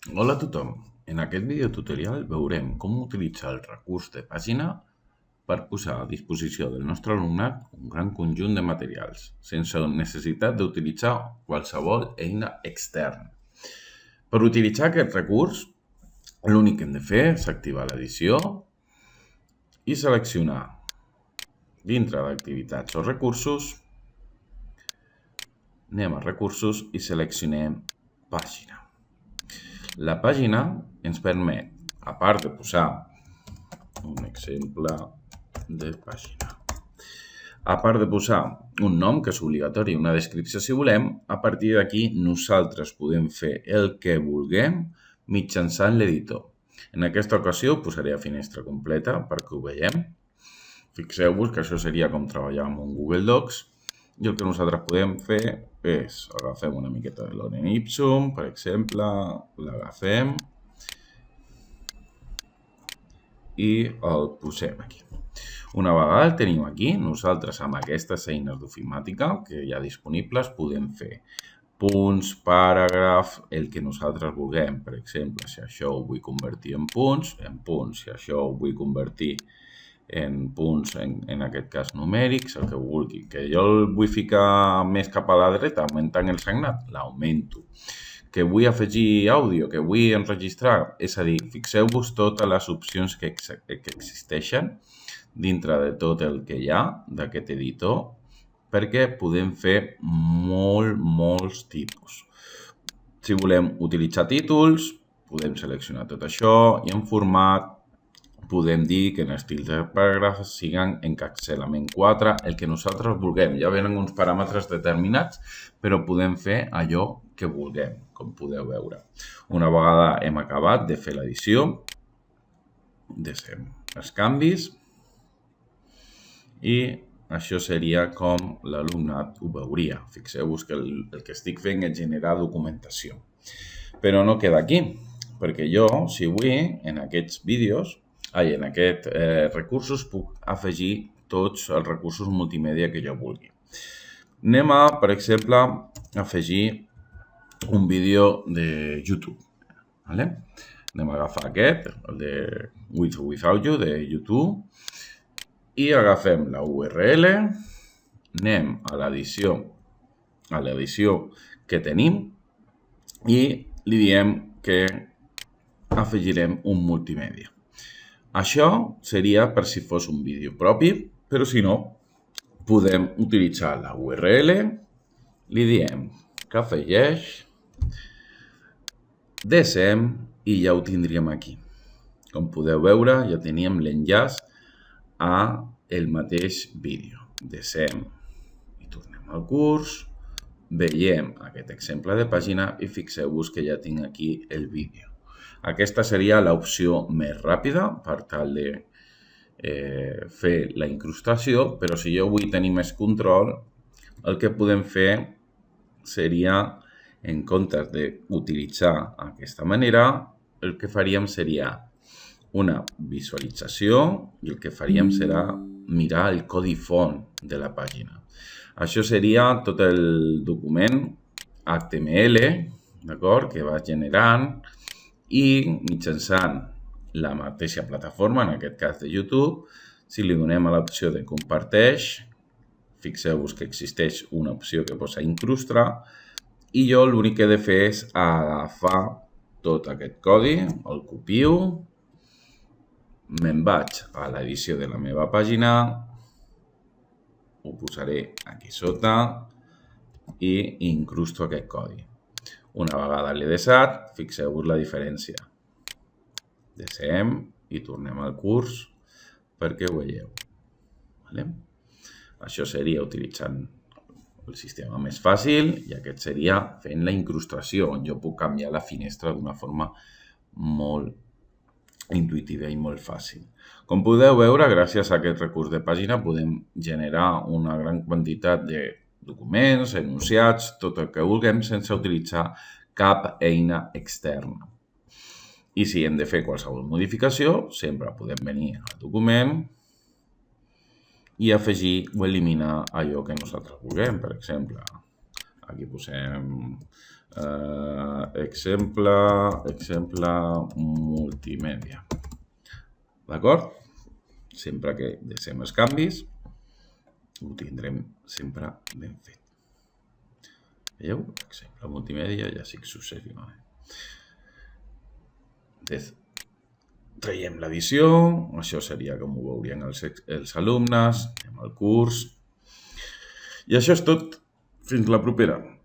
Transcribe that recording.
Hola a tothom. En aquest videotutorial veurem com utilitzar el recurs de pàgina per posar a disposició del nostre alumnat un gran conjunt de materials, sense necessitat d'utilitzar qualsevol eina externa. Per utilitzar aquest recurs, l'únic que hem de fer és activar l'edició i seleccionar dintre d'activitats o recursos, anem a recursos i seleccionem pàgina. La pàgina ens permet, a part de posar un exemple de pàgina, a part de posar un nom, que és obligatori, una descripció si volem, a partir d'aquí nosaltres podem fer el que vulguem mitjançant l'editor. En aquesta ocasió posaré a finestra completa perquè ho veiem. Fixeu-vos que això seria com treballar amb un Google Docs i el que nosaltres podem fer és agafem una miqueta de Lorem Ipsum, per exemple, l'agafem i el posem aquí. Una vegada el tenim aquí, nosaltres amb aquestes eines d'ofimàtica que hi ha disponibles podem fer punts, paràgraf, el que nosaltres vulguem. Per exemple, si això ho vull convertir en punts, si això ho vull convertir en punts, en aquest cas numèrics, el que vulgui. Que jo el vull ficar més cap a la dreta, augmentant el sagnat, l'augmento. Que vull afegir àudio, que vull enregistrar, és a dir, fixeu-vos totes les opcions que existeixen dintre de tot el que hi ha d'aquest editor, perquè podem fer molts tipus. Si volem utilitzar títols, podem seleccionar tot això i en format podem dir que en estils de paràgrafs siguen encapçalament 4, el que nosaltres vulguem. Ja venen uns paràmetres determinats, però podem fer allò que vulguem, com podeu veure. Una vegada hem acabat de fer l'edició, deixem els canvis i això seria com l'alumnat ho veuria. Fixeu-vos que el que estic fent és generar documentació. Però no queda aquí, perquè jo, si vull, en aquests vídeos, en aquests recursos puc afegir tots els recursos multimèdia que jo vulgui. Anem a, per exemple, afegir un vídeo de YouTube. Anem a agafar aquest, el de With or Without You, de YouTube, i agafem la URL, anem a l'edició que tenim i li diem que afegirem un multimèdia. Això seria per si fos un vídeo propi, però si no, podem utilitzar la URL, li diem que afegeix, desem i ja ho tindríem aquí. Com podeu veure, ja teníem l'enllaç a el mateix vídeo. Desem i tornem al curs, veiem aquest exemple de pàgina i fixeu-vos que ja tinc aquí el vídeo. Aquesta seria l'opció més ràpida per tal de fer la incrustació, però si jo vull tenir més control, el que podem fer seria, en comptes d'utilitzar aquesta manera, el que faríem seria una visualització i el que faríem serà mirar el codi font de la pàgina. Això seria tot el document HTML, d'acord, que vas generant i mitjançant la mateixa plataforma, en aquest cas de YouTube, si li donem a l'opció de comparteix, fixeu-vos que existeix una opció que posa incrustar i jo l'únic que he de fer és agafar tot aquest codi, el copio, me'n vaig a l'edició de la meva pàgina, ho posaré aquí sota i incrusto aquest codi. Una vegada l'he desat, fixeu-vos la diferència. Desem i tornem al curs perquè ho veieu. Això seria utilitzant el sistema més fàcil i aquest seria fent la incrustació, on jo puc canviar la finestra d'una forma molt intuïtiva i molt fàcil. Com podeu veure, gràcies a aquest recurs de pàgina podem generar una gran quantitat de documents, enunciats, tot el que vulguem sense utilitzar cap eina externa. I si hem de fer qualsevol modificació, sempre podem venir al document i afegir o eliminar allò que nosaltres vulguem. Per exemple, aquí posem exemple multimèdia. D'acord? Sempre que deixem els canvis, ho tindrem sempre ben fet. Veieu? Exemple multimèdia i així successivament. Traiem l'edició, això seria com ho veurien els alumnes, anem al curs. I això és tot. Fins la propera.